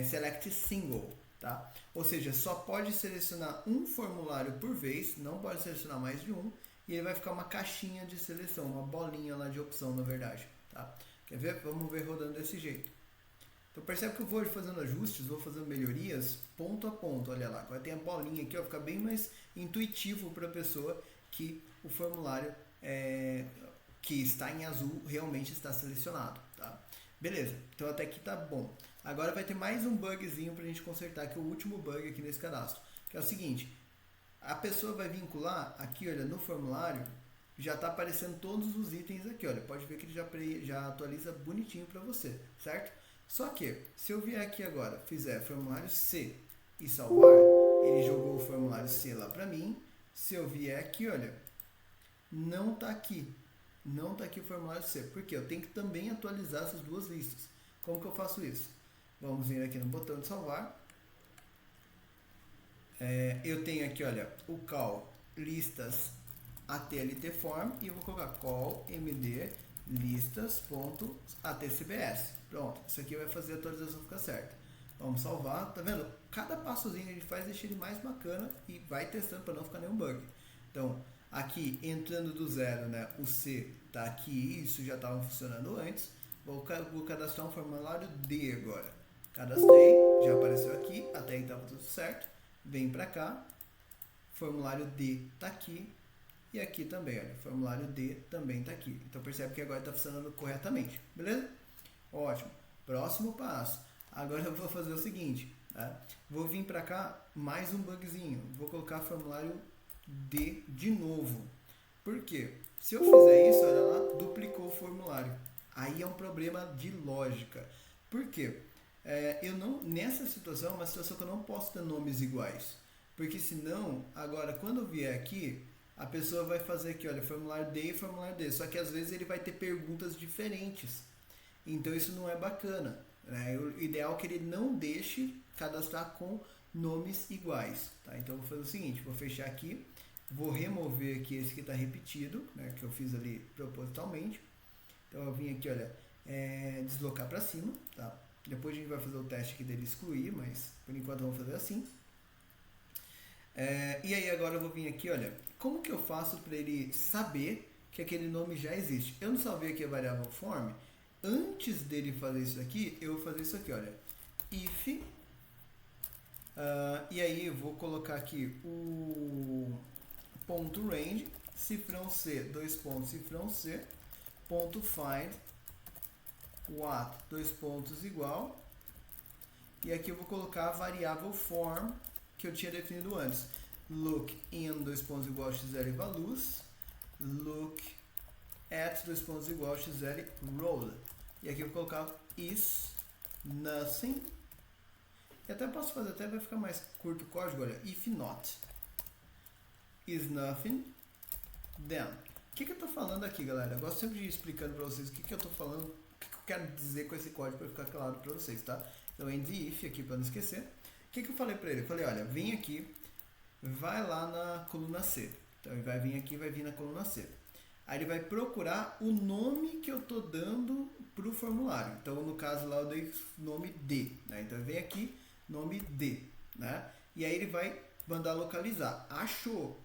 select single, tá? Ou seja, só pode selecionar um formulário por vez, não pode selecionar mais de um, e ele vai ficar uma caixinha de seleção, uma bolinha lá de opção, na verdade, tá? Quer ver? Vamos ver rodando desse jeito. Então percebe que eu vou fazendo ajustes, vou fazendo melhorias ponto a ponto, olha lá. Agora tem a bolinha aqui, ó, fica bem mais intuitivo para a pessoa que o formulário que está em azul realmente está selecionado, tá? Beleza, então até aqui tá bom. Agora vai ter mais um bugzinho para a gente consertar, que é o último bug aqui nesse cadastro, que é o seguinte, a pessoa vai vincular aqui, olha, no formulário, já está aparecendo todos os itens aqui, olha, pode ver que ele já atualiza bonitinho para você, certo? Só que, se eu vier aqui agora, fizer formulário C e salvar, ele jogou o formulário C lá para mim. Se eu vier aqui, olha, não está aqui. Não está aqui o formulário C. Porque eu tenho que também atualizar essas duas listas. Como que eu faço isso? Vamos vir aqui no botão de salvar. Eu tenho aqui, olha, o call listas atltform e eu vou colocar call md listas.atcbs. Pronto, isso aqui vai fazer a atualização ficar certa. Vamos salvar, tá vendo? Cada passozinho que a gente faz deixa ele mais bacana e vai testando para não ficar nenhum bug. Então, aqui entrando do zero, né? O C tá aqui, isso já estava funcionando antes. Vou cadastrar um formulário D agora. Cadastrei, já apareceu aqui, até aí estava tudo certo. Vem para cá, formulário D tá aqui e aqui também, olha, formulário D também está aqui. Então percebe que agora está funcionando corretamente, beleza? Ótimo. Próximo passo. Agora eu vou fazer o seguinte, tá? Vou vir para cá, mais um bugzinho. Vou colocar formulário D de novo. Por quê? Se eu fizer isso, olha lá, duplicou o formulário. Aí é um problema de lógica. Por quê? Nessa situação, é uma situação que eu não posso ter nomes iguais. Porque senão, agora, quando eu vier aqui, a pessoa vai fazer aqui, olha, formulário D e formulário D. Só que às vezes ele vai ter perguntas diferentes. Então isso não é bacana, né? O ideal é que ele não deixe cadastrar com nomes iguais, tá? Então eu vou fazer o seguinte, vou fechar aqui, vou remover aqui esse que está repetido, né? Que eu fiz ali propositalmente. Então eu vim aqui, olha, deslocar para cima, tá? Depois a gente vai fazer o teste aqui dele excluir, mas por enquanto vamos fazer assim. E aí agora eu vou vir aqui, olha, como que eu faço para ele saber que aquele nome já existe? Eu não salvei aqui a variável form. Antes dele fazer isso aqui, eu vou fazer isso aqui, olha, if, e aí eu vou colocar aqui o ponto range, cifrão C, dois pontos, cifrão C, ponto find, what, dois pontos igual, e aqui eu vou colocar a variável form que eu tinha definido antes, look in, dois pontos igual, xl values, look at, dois pontos igual, xl roll. E aqui eu vou colocar is nothing. E até posso fazer, até vai ficar mais curto o código, olha, if not is nothing, then. O que eu estou falando aqui, galera? Eu gosto sempre de ir explicando para vocês o que eu estou falando, o que eu quero dizer com esse código para ficar claro para vocês, tá? Então, end if aqui para não esquecer. O que eu falei para ele? Eu falei, olha, vem aqui, vai lá na coluna C. Então, ele vai vir aqui, vai vir na coluna C. Aí ele vai procurar o nome que eu estou dando para o formulário. Então, no caso lá, eu dei nome D. Né? Então, vem aqui, nome D. Né? E aí ele vai mandar localizar. Achou.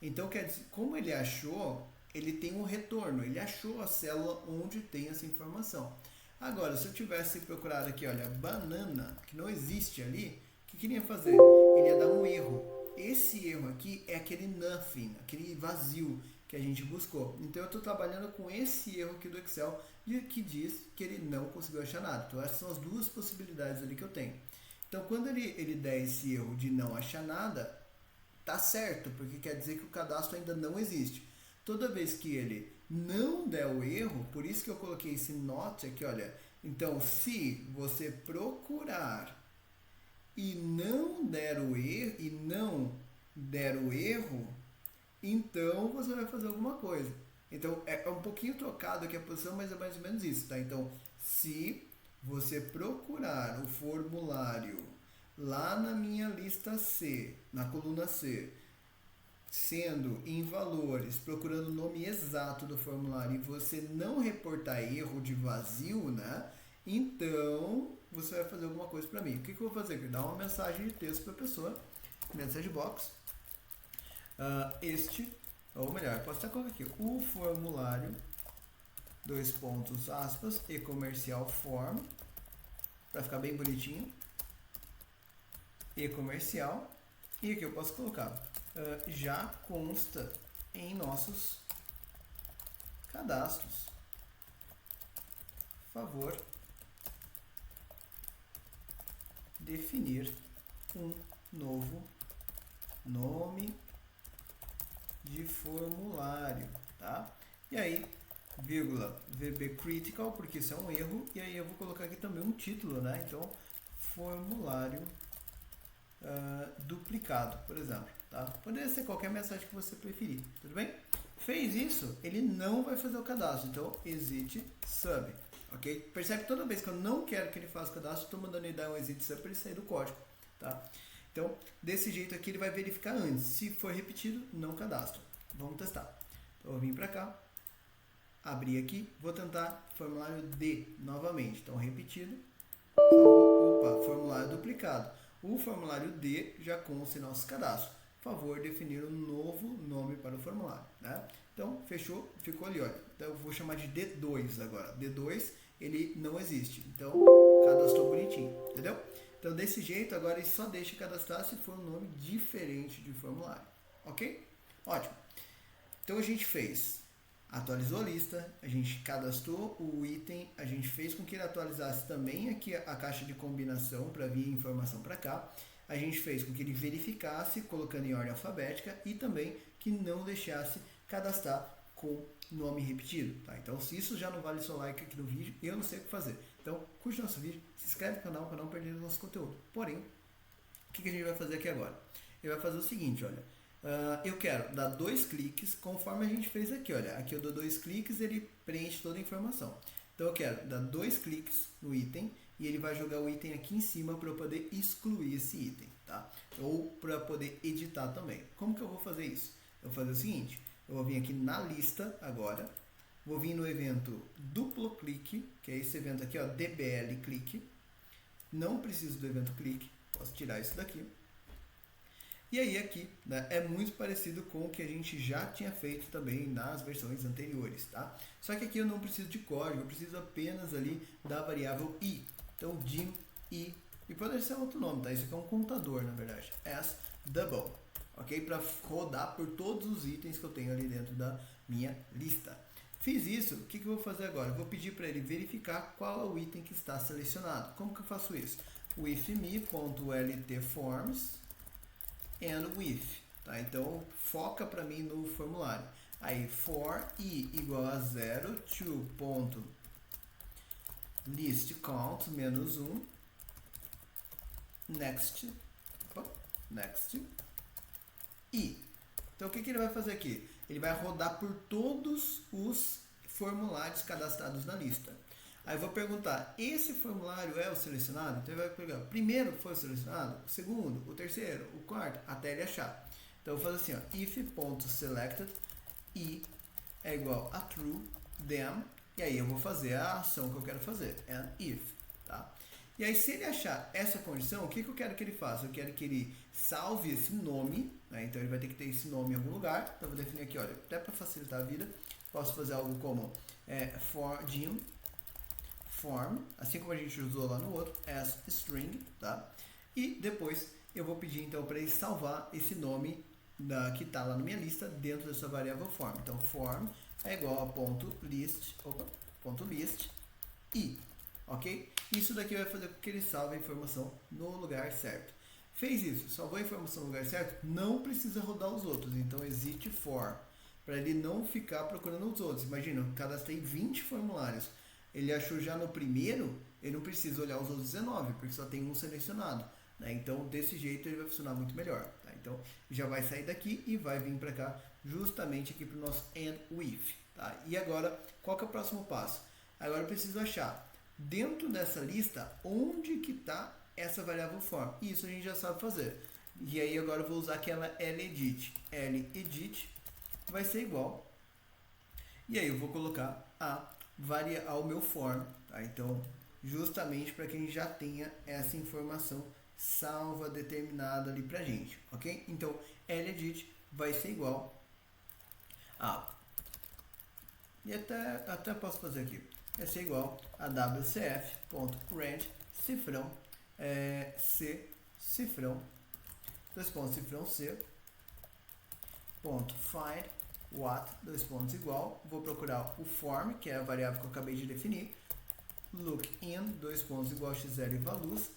Então, quer dizer, como ele achou, ele tem um retorno. Ele achou a célula onde tem essa informação. Agora, se eu tivesse procurado aqui, olha, banana, que não existe ali, o que ele ia fazer? Ele ia dar um erro. Esse erro aqui é aquele nothing, aquele vazio que a gente buscou. Então eu estou trabalhando com esse erro aqui do Excel que diz que ele não conseguiu achar nada. Então essas são as duas possibilidades ali que eu tenho. Então quando ele der esse erro de não achar nada, tá certo, porque quer dizer que o cadastro ainda não existe. Toda vez que ele não der o erro, por isso que eu coloquei esse not aqui, olha. Então se você procurar e não der o erro, então você vai fazer alguma coisa. Então é um pouquinho trocado aqui a posição, mas é mais ou menos isso, tá? Então, se você procurar o formulário lá na minha lista C, na coluna C, sendo em valores, procurando o nome exato do formulário e você não reportar erro de vazio, né? Então, você vai fazer alguma coisa para mim. O que eu vou fazer? Dar uma mensagem de texto para a pessoa, message box, ou melhor, posso até colocar aqui, o formulário, dois pontos, aspas, e comercial form, para ficar bem bonitinho, e comercial, e aqui eu posso colocar, já consta em nossos cadastros, favor definir um novo nome de formulário, tá? E aí, vírgula, VB critical, porque isso é um erro, e aí eu vou colocar aqui também um título, né? Então, formulário duplicado, por exemplo, tá? Poderia ser qualquer mensagem que você preferir, tudo bem? Fez isso, ele não vai fazer o cadastro, então exit sub, ok? Percebe que toda vez que eu não quero que ele faça o cadastro, estou mandando ele dar um exit sub para ele sair do código, tá? Então, Então, desse jeito aqui ele vai verificar antes. Se for repetido, não cadastra. Vamos testar. Então, eu vou vir para cá, abrir aqui, vou tentar formulário D novamente. Então, repetido, opa, formulário duplicado. O formulário D já consta em nosso cadastro. Favor definir um novo nome para o formulário, né? Então, fechou, ficou ali, olha. Então, eu vou chamar de D2 agora. D2, ele não existe. Então, cadastrou bonitinho, entendeu? Então, desse jeito, agora ele só deixa cadastrar se for um nome diferente de formulário, ok? Ótimo. Então, a gente atualizou a lista, a gente cadastrou o item, a gente fez com que ele atualizasse também aqui a caixa de combinação para vir informação para cá. A gente fez com que ele verificasse colocando em ordem alfabética e também que não deixasse cadastrar com nome repetido, tá? Então, se isso já não vale seu like aqui no vídeo, eu não sei o que fazer. Então, curte nosso vídeo, se inscreve no canal para não perder o nosso conteúdo. Porém, o que a gente vai fazer aqui agora? Ele vai fazer o seguinte, olha. Eu quero dar 2 cliques, conforme a gente fez aqui, olha. Aqui eu dou 2 cliques, ele preenche toda a informação. Então, eu quero dar 2 cliques no item e ele vai jogar o item aqui em cima para eu poder excluir esse item, tá? Ou para poder editar também. Como que eu vou fazer isso? Eu vou fazer o seguinte, eu vou vir aqui na lista agora, vou vir no evento duplo clique, que é esse evento aqui, ó, DBL clique. Não preciso do evento clique, posso tirar isso daqui. E aí aqui, né, é muito parecido com o que a gente já tinha feito também nas versões anteriores, tá? Só que aqui eu não preciso de código, eu preciso apenas ali da variável i. Então, dim i, e pode ser outro nome, tá? Isso aqui é um contador, na verdade, as double, ok? Para rodar por todos os itens que eu tenho ali dentro da minha lista. Fiz isso, o que eu vou fazer agora? Eu vou pedir para ele verificar qual é o item que está selecionado. Como que eu faço isso? With me.ltforms and with, tá? Então, foca para mim no formulário. Aí, for i igual a 0 to list count menos 1 next, next i. Então, o que ele vai fazer aqui? Ele vai rodar por todos os formulários cadastrados na lista. Aí eu vou perguntar, esse formulário é o selecionado? Então ele vai pegar, o primeiro foi selecionado, o segundo, o terceiro, o quarto, até ele achar. Então eu vou fazer assim, ó, if.selected i é igual a true, then, e aí eu vou fazer a ação que eu quero fazer, and if, tá? E aí se ele achar essa condição, o que eu quero que ele faça? Eu quero que ele salve esse nome, né? Então ele vai ter que ter esse nome em algum lugar. Então eu vou definir aqui, olha, até para facilitar a vida, posso fazer algo como for dim form, assim como a gente usou lá no outro, as string, tá? E depois eu vou pedir então para ele salvar esse nome que está lá na minha lista dentro dessa variável form. Então form é igual a .list i, ok? Isso daqui vai fazer com que ele salve a informação no lugar certo. Fez isso, salvou a informação no lugar certo, não precisa rodar os outros. Então exit for, para ele não ficar procurando os outros. Imagina, eu cadastrei 20 formulários. Ele achou já no primeiro, ele não precisa olhar os outros 19, porque só tem um selecionado, né? Então, desse jeito, ele vai funcionar muito melhor, tá? Então, já vai sair daqui e vai vir para cá, justamente aqui para o nosso and with, tá? E agora, qual que é o próximo passo? Agora eu preciso achar, dentro dessa lista, onde que está essa variável form. Isso a gente já sabe fazer. E aí, agora eu vou usar aquelaledit. Ledit vai ser igual. E aí, eu vou colocar ao meu form, tá? Então, justamente para que a gente já tenha essa informação salva, determinada ali pra gente, ok? Então, ledit vai ser igual a, e até posso fazer aqui, vai ser igual a wcf.range cifrão c cifrão, dois pontos cifrão c ponto find what, dois pontos igual, vou procurar o form, que é a variável que eu acabei de definir, look in, dois pontos igual x0 e values,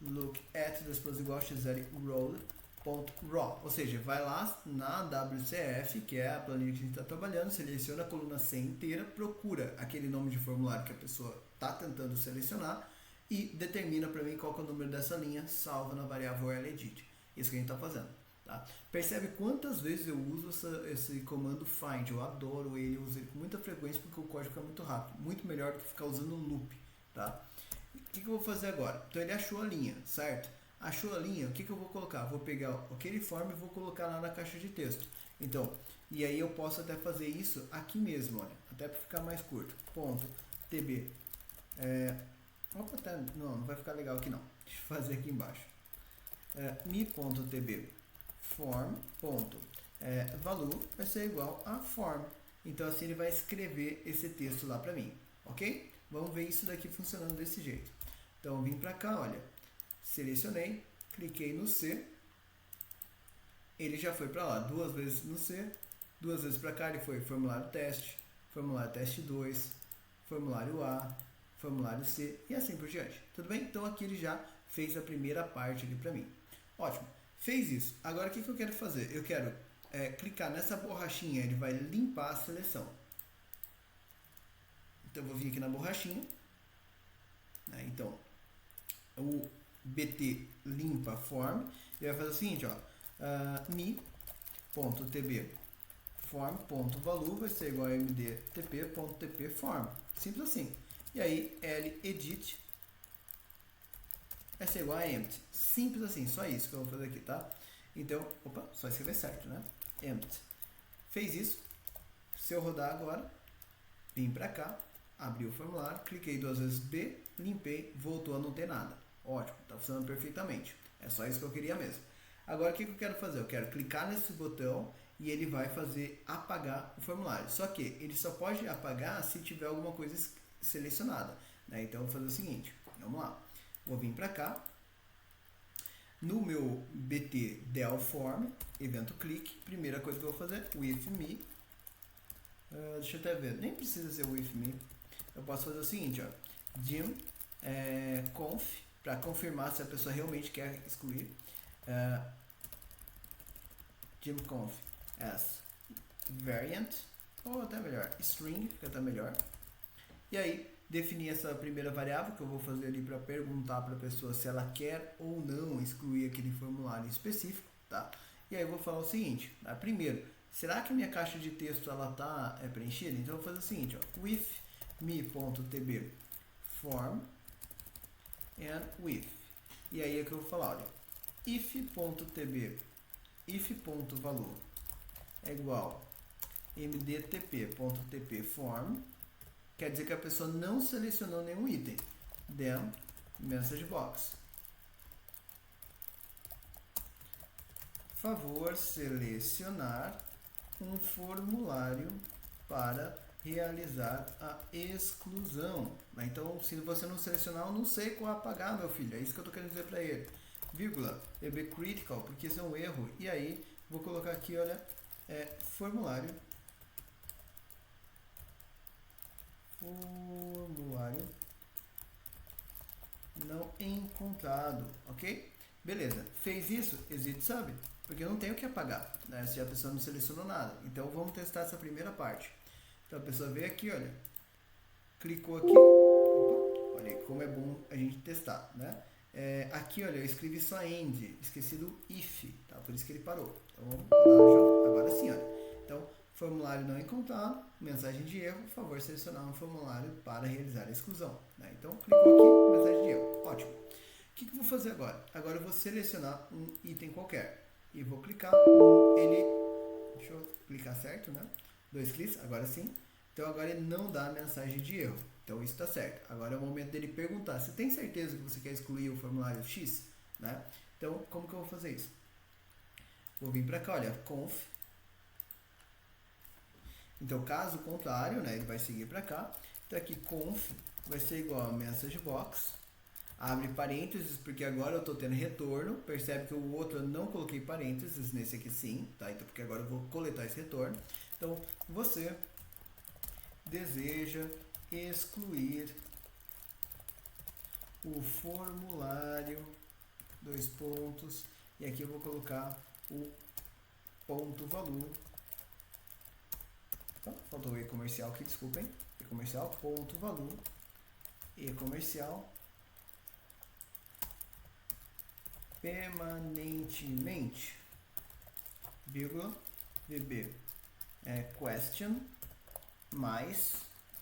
look at, dois pontos igual x0 e roll.raw, ou seja, vai lá na WCF, que é a planilha que a gente está trabalhando, seleciona a coluna C inteira, procura aquele nome de formulário que a pessoa está tentando selecionar e determina para mim qual que é o número dessa linha, salva na variável ledit. Isso que a gente está fazendo. Tá? Percebe quantas vezes eu uso esse comando find, eu adoro ele, eu uso ele com muita frequência porque o código fica muito rápido, muito melhor do que ficar usando um loop. Tá? O que eu vou fazer agora? Então ele achou a linha, certo? Achou a linha? O que eu vou colocar? Vou pegar aquele form e vou colocar lá na caixa de texto. Então, e aí eu posso até fazer isso aqui mesmo, olha, até para ficar mais curto. Ponto .tb. Opa, tá, não vai ficar legal aqui não. Deixa eu fazer aqui embaixo. mi.tb form. Valor vai ser igual a form. Então assim ele vai escrever esse texto lá para mim, ok? Vamos ver isso daqui funcionando desse jeito. Então eu vim para cá, olha, selecionei, cliquei no C, ele já foi para lá, 2 vezes no C, 2 vezes para cá ele foi formulário teste 2, formulário A, formulário C e assim por diante, tudo bem? Então aqui ele já fez a primeira parte ali para mim. Ótimo, fez isso. Agora o que eu quero fazer? Eu quero clicar nessa borrachinha, ele vai limpar a seleção. Então eu vou vir aqui na borrachinha, né? Então o bt limpa form, ele vai fazer o seguinte, ó, mi.tb form.value vai ser igual a mdtp.tp form, simples assim. E aí edit vai ser igual a empty, simples assim, só isso que eu vou fazer aqui, tá? Então, só escrever certo, né? Empty. Fez isso. Se eu rodar agora, vim para cá, abri o formulário, cliquei 2 vezes B, limpei, voltou a não ter nada. Ótimo, está funcionando perfeitamente. É só isso que eu queria mesmo. Agora o que eu quero fazer? Eu quero clicar nesse botão e ele vai fazer apagar o formulário. Só que ele só pode apagar se tiver alguma coisa selecionada, né? Então eu vou fazer o seguinte, vamos lá. Vou vir para cá. No meu bt del form, evento clique, primeira coisa que eu vou fazer, with me. Deixa eu até ver, nem precisa ser with me. Eu posso fazer o seguinte, ó, dim conf, para confirmar se a pessoa realmente quer excluir. Dim conf as variant, ou até melhor, string, fica até melhor. E aí, definir essa primeira variável que eu vou fazer ali para perguntar para a pessoa se ela quer ou não excluir aquele formulário específico, tá? E aí eu vou falar o seguinte, tá? Primeiro, será que minha caixa de texto ela tá preenchida? Então eu vou fazer o seguinte, ó, with me.tb form and with. E aí é que eu vou falar, olha, if.tb if.valor é igual mdtp.tp form, quer dizer que a pessoa não selecionou nenhum item. Then, message box. Favor selecionar um formulário para realizar a exclusão. Então, se você não selecionar, eu não sei qual apagar, meu filho. É isso que eu estou querendo dizer para ele. Vírgula, critical, porque isso é um erro. E aí, vou colocar aqui, olha, formulário não encontrado, ok? Beleza, fez isso, exit sub, porque eu não tenho o que apagar, né, se a pessoa não selecionou nada. Então vamos testar essa primeira parte. Então a pessoa veio aqui, olha, clicou aqui, olha aí como é bom a gente testar, né? Aqui, olha, eu escrevi só end, esqueci do if, tá? Por isso que ele parou. Então vamos rodar agora sim, olha. Então, formulário não encontrado, mensagem de erro, por favor selecionar um formulário para realizar a exclusão, né? Então, clicou aqui, mensagem de erro, ótimo. O que eu vou fazer agora? Agora eu vou selecionar um item qualquer e vou clicar ele, deixa eu clicar certo, né? 2 cliques, agora sim. Então agora ele não dá mensagem de erro. Então isso está certo. Agora é o momento dele perguntar, você tem certeza que você quer excluir o formulário X? Né? Então, como que eu vou fazer isso? Vou vir para cá, olha, conf. Então, caso contrário, né, ele vai seguir para cá. Então aqui, conf vai ser igual a message box. Abre parênteses, porque agora eu estou tendo retorno. Percebe que o outro eu não coloquei parênteses, nesse aqui sim, tá? Então, porque agora eu vou coletar esse retorno. Então, você deseja excluir o formulário, 2 pontos, e aqui eu vou colocar o ponto valor. Então, faltou o e comercial aqui, desculpem. E comercial, ponto valor, e comercial, permanentemente, vírgula, VB question, mais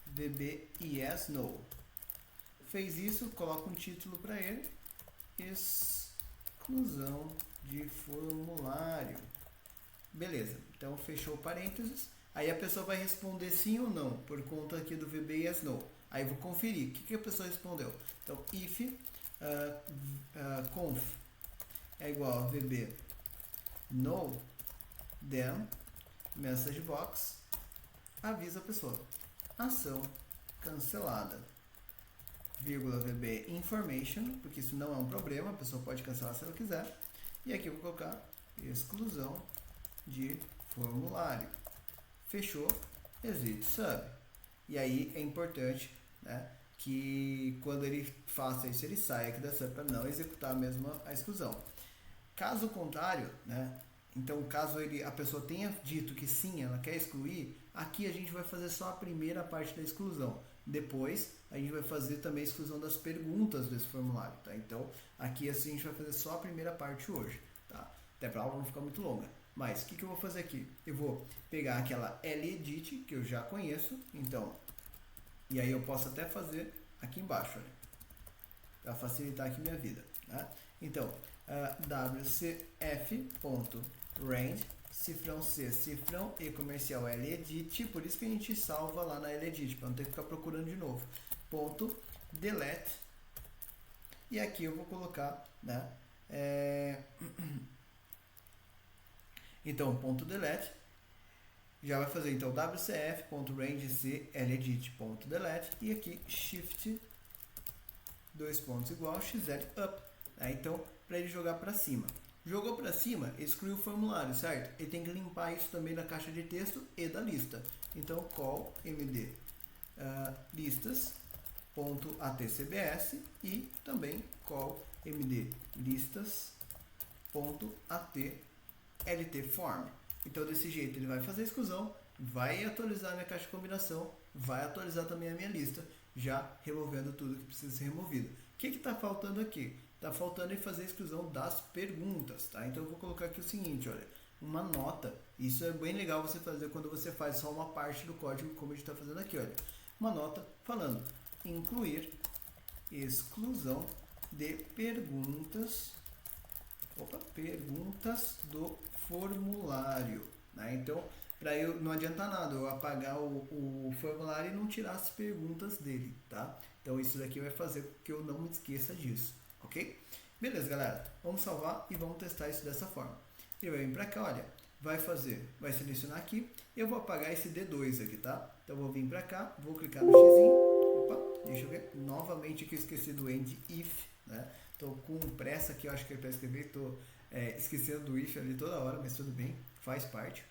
VB yes, no. Fez isso, coloca um título para ele, exclusão de formulário. Beleza, então fechou parênteses. Aí a pessoa vai responder sim ou não, por conta aqui do VB yes, no. Aí eu vou conferir, o que a pessoa respondeu. Então, if conf é igual a VB no, then message box avisa a pessoa. Ação cancelada. Vírgula VB information, porque isso não é um problema, a pessoa pode cancelar se ela quiser. E aqui eu vou colocar exclusão de formulário. Fechou, exit sub. E aí é importante, né, que quando ele faça isso, ele saia aqui da sub para não executar a exclusão. Caso contrário, né, então caso a pessoa tenha dito que sim, ela quer excluir, aqui a gente vai fazer só a primeira parte da exclusão. Depois a gente vai fazer também a exclusão das perguntas desse formulário, tá? Então aqui assim a gente vai fazer só a primeira parte hoje, tá? Até para a aula não ficar muito longa. Mas o que eu vou fazer aqui? Eu vou pegar aquelaledit que eu já conheço, então, e aí eu posso até fazer aqui embaixo, para facilitar aqui minha vida, né? Então, wcf.range, cifrão C, cifrão E comercial ledit, por isso que a gente salva lá na ledit, para não ter que ficar procurando de novo. Ponto delete, e aqui eu vou colocar, né? Então, ponto delete, já vai fazer então wcf.range ledit.delete e aqui shift, dois pontos igual, xl up. Então, para ele jogar para cima. Jogou para cima, excluiu o formulário, certo? Ele tem que limpar isso também da caixa de texto e da lista. Então, call md listas.atcbs e também call md listas.atltform. Então, desse jeito, ele vai fazer a exclusão, vai atualizar a minha caixa de combinação, vai atualizar também a minha lista, já removendo tudo que precisa ser removido. O que está faltando aqui? Está faltando em fazer a exclusão das perguntas, tá? Então eu vou colocar aqui o seguinte, olha, uma nota. Isso é bem legal você fazer quando você faz só uma parte do código, como a gente está fazendo aqui, olha. Uma nota falando incluir exclusão de perguntas, perguntas do formulário, né? Então, para eu não adianta nada eu apagar o formulário e não tirar as perguntas dele, tá? Então isso daqui vai fazer com que eu não me esqueça disso. Ok? Beleza, galera. Vamos salvar e vamos testar isso dessa forma. Ele vai vir para cá, olha. Vai selecionar aqui. Eu vou apagar esse D2 aqui, tá? Então, eu vou vir para cá, vou clicar no xizinho. Opa, deixa eu ver. Novamente aqui eu esqueci do end if, né? Tô com pressa aqui, eu acho que é para escrever. Tô esquecendo do if ali toda hora, mas tudo bem. Faz parte.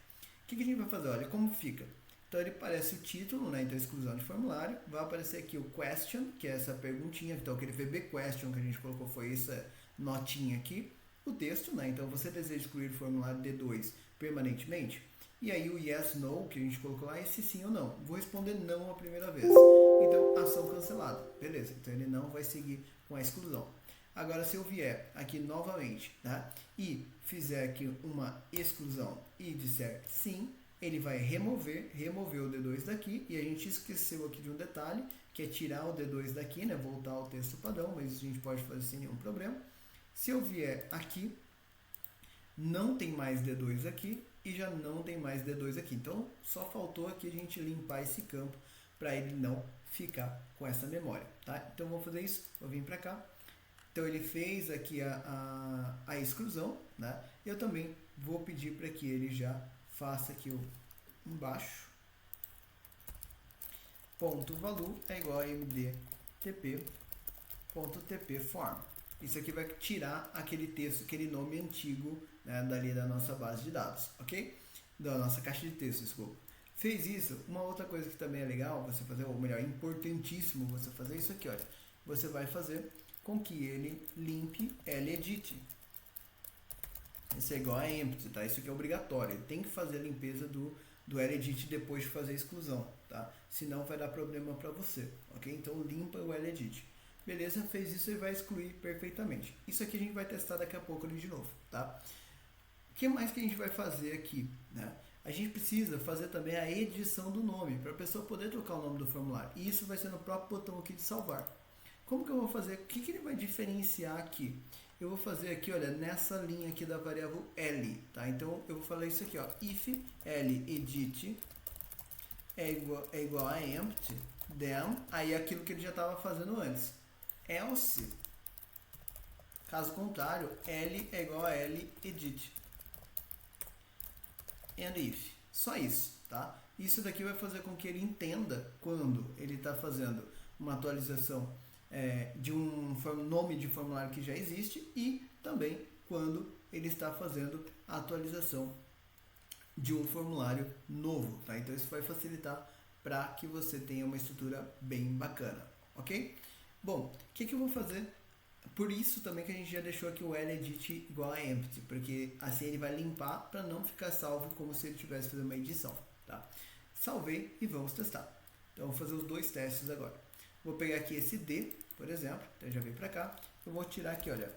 O que a gente vai fazer? Olha como fica. Então ele aparece o título, né? Então exclusão de formulário. Vai aparecer aqui o question, que é essa perguntinha. Então aquele VB question que a gente colocou foi essa notinha aqui. O texto, né? Então você deseja excluir o formulário D2 permanentemente. E aí o yes, no, que a gente colocou lá, esse sim ou não. Vou responder não a primeira vez. Então ação cancelada. Beleza, então ele não vai seguir com a exclusão. Agora se eu vier aqui novamente, tá? E fizer aqui uma exclusão e disser sim, ele vai remover o D2 daqui, e a gente esqueceu aqui de um detalhe, que é tirar o D2 daqui, né, voltar ao texto padrão, mas isso a gente pode fazer sem nenhum problema. Se eu vier aqui, não tem mais D2 aqui, e já não tem mais D2 aqui. Então, só faltou aqui a gente limpar esse campo, para ele não ficar com essa memória, tá? Então, vou fazer isso, vou vir para cá. Então, ele fez aqui a exclusão, né? Eu também vou pedir para que ele já faça aqui embaixo, ponto value é igual a mdtp.tpform. Isso aqui vai tirar aquele texto, aquele nome antigo, né, dali da nossa base de dados, ok? Da nossa caixa de texto, desculpa. Fez isso, uma outra coisa que também é legal você fazer, ou melhor, importantíssimo você fazer isso aqui, olha. Você vai fazer com que ele limpe ledit. Isso é igual a empty, tá? Isso aqui é obrigatório. Ele tem que fazer a limpeza do ledit depois de fazer a exclusão, tá? Senão vai dar problema para você, ok? Então limpa o ledit. Beleza? Fez isso e vai excluir perfeitamente. Isso aqui a gente vai testar daqui a pouco ali de novo, tá? O que mais que a gente vai fazer aqui, né? A gente precisa fazer também a edição do nome, para a pessoa poder trocar o nome do formulário. E isso vai ser no próprio botão aqui de salvar. Como que eu vou fazer? O que ele vai diferenciar aqui? eu vou fazer aqui, olha, nessa linha aqui da variável L, tá? Então, eu vou falar isso aqui, ó, if L edit é igual a empty, then, aí aquilo que ele já estava fazendo antes. Else, caso contrário, L é igual a L edit. And if. Só isso, tá? Isso daqui vai fazer com que ele entenda quando ele está fazendo uma atualização de um nome de formulário que já existe e também quando ele está fazendo a atualização de um formulário novo, tá? Então isso vai facilitar para que você tenha uma estrutura bem bacana, ok? Bom, o que eu vou fazer? Por isso também que a gente já deixou aqui o edit igual a empty, porque assim ele vai limpar para não ficar salvo como se ele estivesse fazendo uma edição, tá? Salvei e vamos testar. Então vou fazer os dois testes agora. Vou pegar aqui esse D, por exemplo, então já vem para cá. Eu vou tirar aqui, olha,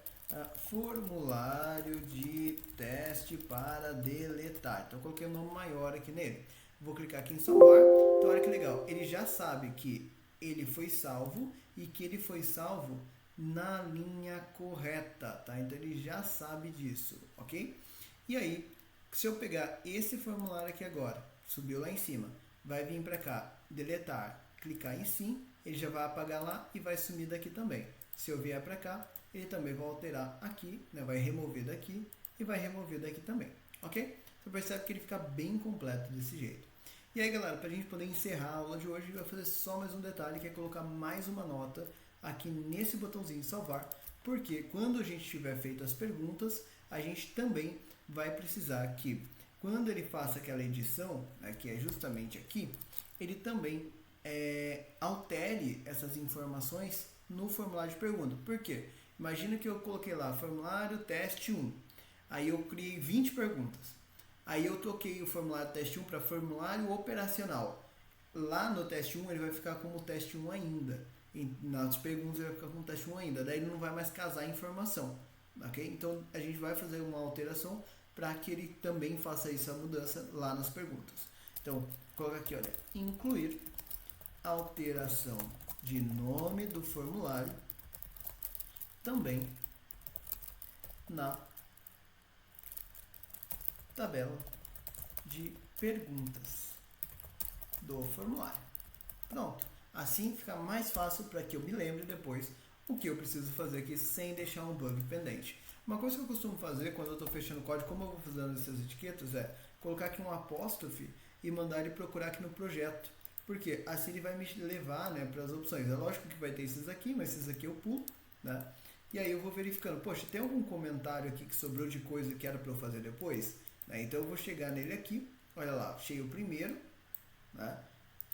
formulário de teste para deletar. Então eu coloquei um nome maior aqui nele. Vou clicar aqui em salvar. Então olha que legal, ele já sabe que ele foi salvo e que ele foi salvo na linha correta, tá? Então ele já sabe disso, ok? E aí, se eu pegar esse formulário aqui agora, subiu lá em cima, vai vir para cá, deletar, clicar em sim, ele já vai apagar lá e vai sumir daqui também. Se eu vier para cá, ele também vai alterar aqui, né? Vai remover daqui e vai remover daqui também, ok? Você percebe que ele fica bem completo desse jeito. E aí, galera, para a gente poder encerrar a aula de hoje, a gente vai fazer só mais um detalhe, que é colocar mais uma nota aqui nesse botãozinho salvar, porque quando a gente tiver feito as perguntas, a gente também vai precisar que, quando ele faça aquela edição, né, que é justamente aqui, ele também altere essas informações no formulário de pergunta. Por quê? Imagina que eu coloquei lá, formulário teste 1, aí eu criei 20 perguntas. Aí eu troquei o formulário teste 1 para formulário operacional. Lá no teste 1 ele vai ficar como teste 1 ainda. Nas perguntas ele vai ficar como teste 1 ainda. Daí ele não vai mais casar a informação. Ok? Então a gente vai fazer uma alteração para que ele também faça essa mudança lá nas perguntas. Então, coloca aqui, olha, incluir alteração de nome do formulário também na tabela de perguntas do formulário. Pronto. Assim fica mais fácil para que eu me lembre depois o que eu preciso fazer aqui sem deixar um bug pendente. Uma coisa que eu costumo fazer quando eu estou fechando o código, como eu vou fazendo essas etiquetas, é colocar aqui um apóstrofe e mandar ele procurar aqui no projeto. Porque assim ele vai me levar, né, para as opções. É lógico que vai ter esses aqui, mas esses aqui eu pulo, né? E aí eu vou verificando, poxa, tem algum comentário aqui que sobrou de coisa que era para eu fazer depois? Então eu vou chegar nele aqui, olha lá, achei o primeiro, né?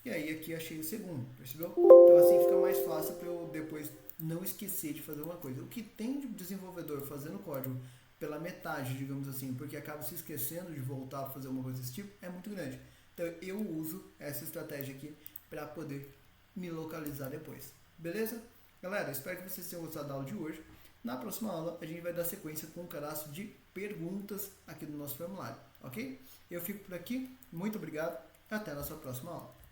E aí aqui achei o segundo, percebeu? Então assim fica mais fácil para eu depois não esquecer de fazer uma coisa. O que tem de desenvolvedor fazendo código pela metade, digamos assim, porque acaba se esquecendo de voltar a fazer uma coisa desse tipo, é muito grande. Então eu uso essa estratégia aqui para poder me localizar depois. Beleza? Galera, espero que vocês tenham gostado da aula de hoje. Na próxima aula a gente vai dar sequência com um cadastro de perguntas aqui no nosso formulário, ok? Eu fico por aqui, muito obrigado, até a nossa próxima aula.